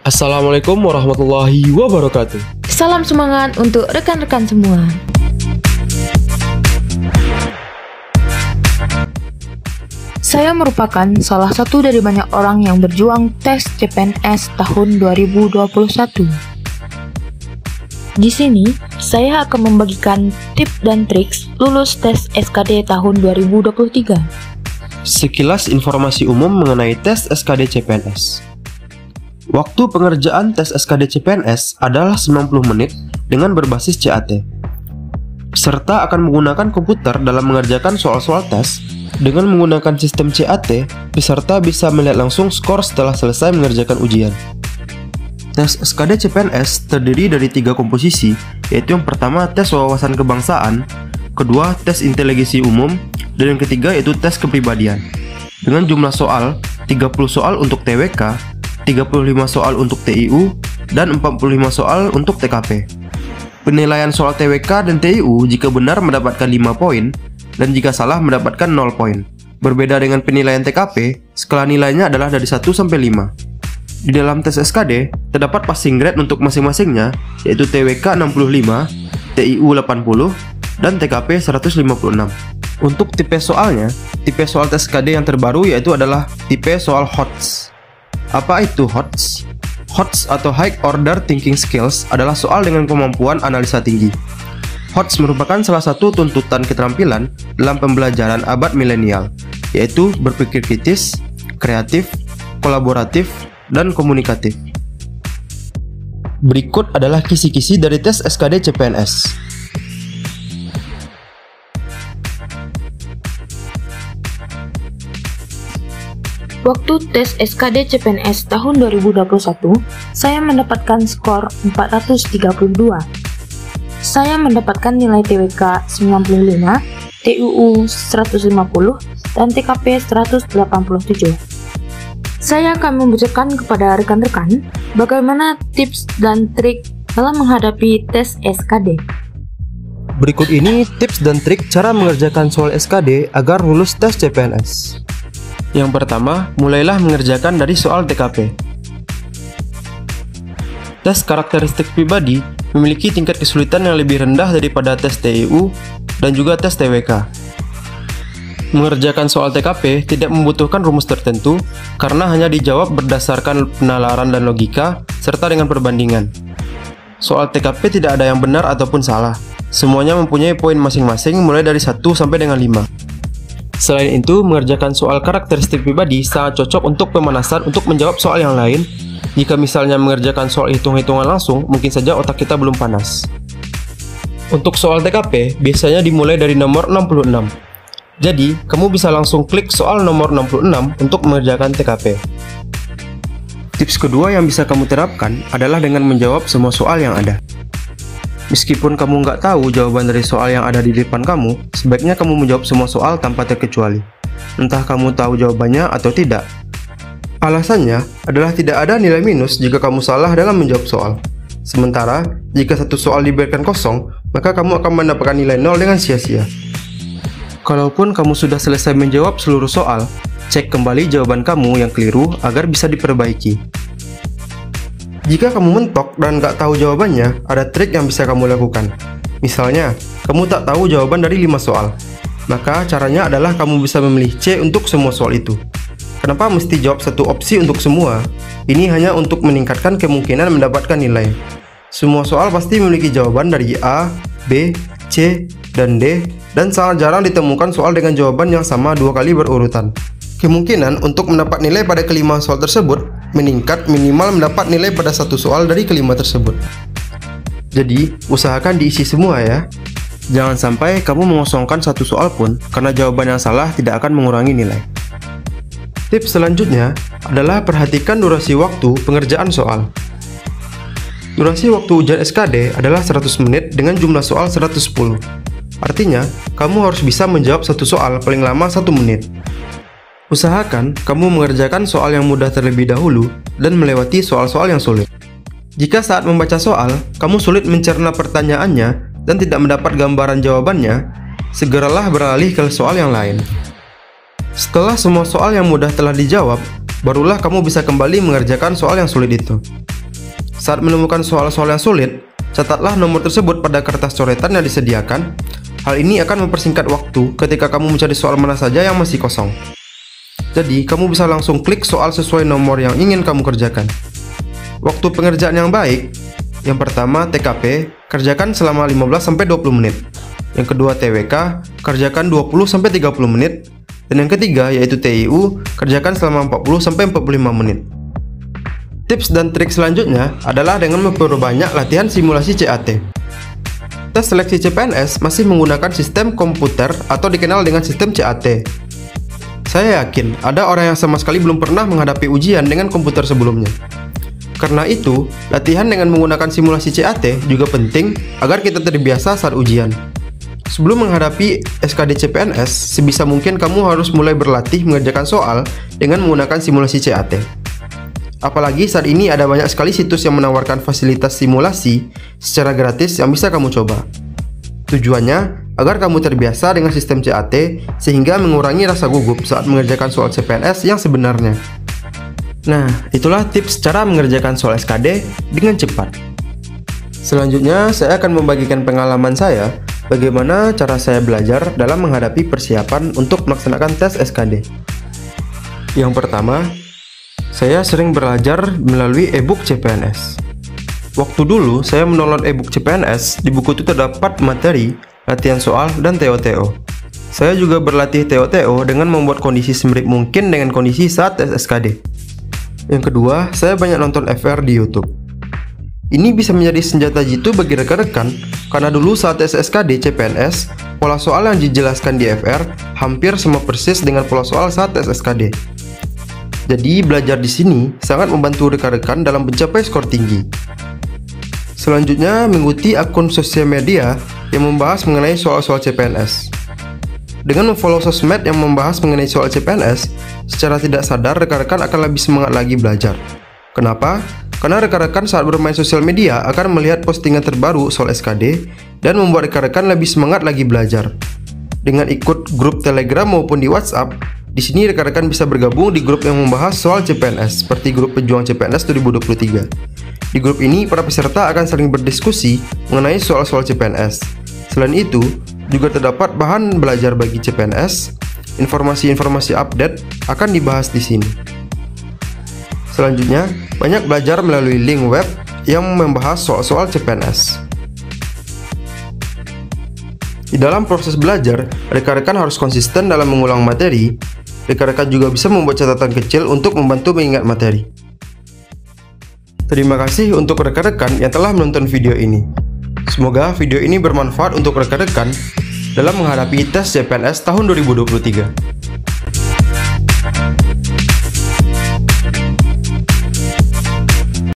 Assalamualaikum warahmatullahi wabarakatuh. Salam semangat untuk rekan-rekan semua. Saya merupakan salah satu dari banyak orang yang berjuang tes CPNS tahun 2021. Di sini, saya akan membagikan tips dan triks lulus tes SKD tahun 2023. Sekilas informasi umum mengenai tes SKD CPNS. Waktu pengerjaan tes SKD CPNS adalah 90 menit dengan berbasis CAT. Peserta akan menggunakan komputer dalam mengerjakan soal-soal tes. Dengan menggunakan sistem CAT, peserta bisa melihat langsung skor setelah selesai mengerjakan ujian. Tes SKD CPNS terdiri dari 3 komposisi, yaitu yang pertama tes wawasan kebangsaan, kedua tes inteligensi umum, dan yang ketiga yaitu tes kepribadian. Dengan jumlah soal, 30 soal untuk TWK, 35 soal untuk TIU, dan 45 soal untuk TKP. Penilaian soal TWK dan TIU jika benar mendapatkan 5 poin, dan jika salah mendapatkan 0 poin. Berbeda dengan penilaian TKP, skala nilainya adalah dari 1 sampai 5. Di dalam tes SKD, terdapat passing grade untuk masing-masingnya, yaitu TWK 65, TIU 80, dan TKP 156. Untuk tipe soalnya, tipe soal tes SKD yang terbaru yaitu adalah tipe soal HOTS. Apa itu HOTS? HOTS atau High Order Thinking Skills adalah soal dengan kemampuan analisa tinggi. HOTS merupakan salah satu tuntutan keterampilan dalam pembelajaran abad milenial, yaitu berpikir kritis, kreatif, kolaboratif, dan komunikatif. Berikut adalah kisi-kisi dari tes SKD CPNS. Waktu tes SKD CPNS tahun 2021, saya mendapatkan skor 432. Saya mendapatkan nilai TWK 95, TUU 150, dan TKP 187. Saya akan membocorkan kepada rekan-rekan bagaimana tips dan trik dalam menghadapi tes SKD. Berikut ini tips dan trik cara mengerjakan soal SKD agar lulus tes CPNS. Yang pertama, mulailah mengerjakan dari soal TKP. Tes karakteristik pribadi memiliki tingkat kesulitan yang lebih rendah daripada tes TIU dan juga tes TWK. Mengerjakan soal TKP tidak membutuhkan rumus tertentu karena hanya dijawab berdasarkan penalaran dan logika serta dengan perbandingan. Soal TKP tidak ada yang benar ataupun salah. Semuanya mempunyai poin masing-masing mulai dari 1 sampai dengan 5. Selain itu, mengerjakan soal karakteristik pribadi sangat cocok untuk pemanasan untuk menjawab soal yang lain. Jika misalnya mengerjakan soal hitung-hitungan langsung, mungkin saja otak kita belum panas. Untuk soal TKP, biasanya dimulai dari nomor 66. Jadi, kamu bisa langsung klik soal nomor 66 untuk mengerjakan TKP. Tips kedua yang bisa kamu terapkan adalah dengan menjawab semua soal yang ada. Meskipun kamu nggak tahu jawaban dari soal yang ada di depan kamu, sebaiknya kamu menjawab semua soal tanpa terkecuali. Entah kamu tahu jawabannya atau tidak. Alasannya adalah tidak ada nilai minus jika kamu salah dalam menjawab soal. Sementara, jika satu soal dibiarkan kosong, maka kamu akan mendapatkan nilai 0 dengan sia-sia. Kalaupun kamu sudah selesai menjawab seluruh soal, cek kembali jawaban kamu yang keliru agar bisa diperbaiki. Jika kamu mentok dan nggak tahu jawabannya, ada trik yang bisa kamu lakukan. Misalnya, kamu tak tahu jawaban dari 5 soal. Maka caranya adalah kamu bisa memilih C untuk semua soal itu. Kenapa mesti jawab satu opsi untuk semua? Ini hanya untuk meningkatkan kemungkinan mendapatkan nilai. Semua soal pasti memiliki jawaban dari A, B, C, dan D, dan sangat jarang ditemukan soal dengan jawaban yang sama 2 kali berurutan. Kemungkinan untuk mendapat nilai pada kelima soal tersebut meningkat minimal mendapat nilai pada satu soal dari kelima tersebut. Jadi, usahakan diisi semua ya. Jangan sampai kamu mengosongkan satu soal pun karena jawaban yang salah tidak akan mengurangi nilai. Tips selanjutnya adalah perhatikan durasi waktu pengerjaan soal. Durasi waktu ujian SKD adalah 100 menit dengan jumlah soal 110. Artinya, kamu harus bisa menjawab satu soal paling lama 1 menit. Usahakan kamu mengerjakan soal yang mudah terlebih dahulu dan melewati soal-soal yang sulit. Jika saat membaca soal, kamu sulit mencerna pertanyaannya dan tidak mendapat gambaran jawabannya, segeralah beralih ke soal yang lain. Setelah semua soal yang mudah telah dijawab, barulah kamu bisa kembali mengerjakan soal yang sulit itu. Saat menemukan soal-soal yang sulit, catatlah nomor tersebut pada kertas coretan yang disediakan. Hal ini akan mempersingkat waktu ketika kamu mencari soal mana saja yang masih kosong. Jadi, kamu bisa langsung klik soal sesuai nomor yang ingin kamu kerjakan. Waktu pengerjaan yang baik, yang pertama TKP, kerjakan selama 15-20 menit. Yang kedua TWK, kerjakan 20-30 menit. Dan yang ketiga yaitu TIU, kerjakan selama 40-45 menit. Tips dan trik selanjutnya adalah dengan memperbanyak latihan simulasi CAT. Tes seleksi CPNS masih menggunakan sistem komputer atau dikenal dengan sistem CAT. Saya yakin ada orang yang sama sekali belum pernah menghadapi ujian dengan komputer sebelumnya. Karena itu, latihan dengan menggunakan simulasi CAT juga penting agar kita terbiasa saat ujian. Sebelum menghadapi SKD CPNS, sebisa mungkin kamu harus mulai berlatih mengerjakan soal dengan menggunakan simulasi CAT. Apalagi saat ini ada banyak sekali situs yang menawarkan fasilitas simulasi secara gratis yang bisa kamu coba. Tujuannya agar kamu terbiasa dengan sistem CAT sehingga mengurangi rasa gugup saat mengerjakan soal CPNS yang sebenarnya. Nah, itulah tips cara mengerjakan soal SKD dengan cepat. Selanjutnya, saya akan membagikan pengalaman saya bagaimana cara saya belajar dalam menghadapi persiapan untuk melaksanakan tes SKD. Yang pertama, saya sering belajar melalui e-book CPNS. Waktu dulu, saya mendownload e-book CPNS, di buku itu terdapat materi, latihan soal, dan TO-TO. Saya juga berlatih TO-TO dengan membuat kondisi semirip mungkin dengan kondisi saat tes SKD. Yang kedua, saya banyak nonton FR di YouTube. Ini bisa menjadi senjata jitu bagi rekan-rekan, karena dulu saat tes SKD CPNS, pola soal yang dijelaskan di FR hampir sama persis dengan pola soal saat tes SKD. Jadi, belajar di sini sangat membantu rekan-rekan dalam mencapai skor tinggi. Selanjutnya, mengikuti akun sosial media yang membahas mengenai soal-soal CPNS. Dengan memfollow sosmed yang membahas mengenai soal CPNS, secara tidak sadar rekan-rekan akan lebih semangat lagi belajar. Kenapa? Karena rekan-rekan saat bermain sosial media akan melihat postingan terbaru soal SKD dan membuat rekan-rekan lebih semangat lagi belajar. Dengan ikut grup Telegram maupun di WhatsApp, di sini rekan-rekan bisa bergabung di grup yang membahas soal CPNS seperti grup Pejuang CPNS 2023. Di grup ini, para peserta akan saling berdiskusi mengenai soal-soal CPNS. Selain itu, juga terdapat bahan belajar bagi CPNS. Informasi-informasi update akan dibahas di sini. Selanjutnya, banyak belajar melalui link web yang membahas soal-soal CPNS. Di dalam proses belajar, rekan-rekan harus konsisten dalam mengulang materi. Rekan-rekan juga bisa membuat catatan kecil untuk membantu mengingat materi. Terima kasih untuk rekan-rekan yang telah menonton video ini. Semoga video ini bermanfaat untuk rekan-rekan dalam menghadapi tes CPNS tahun 2023.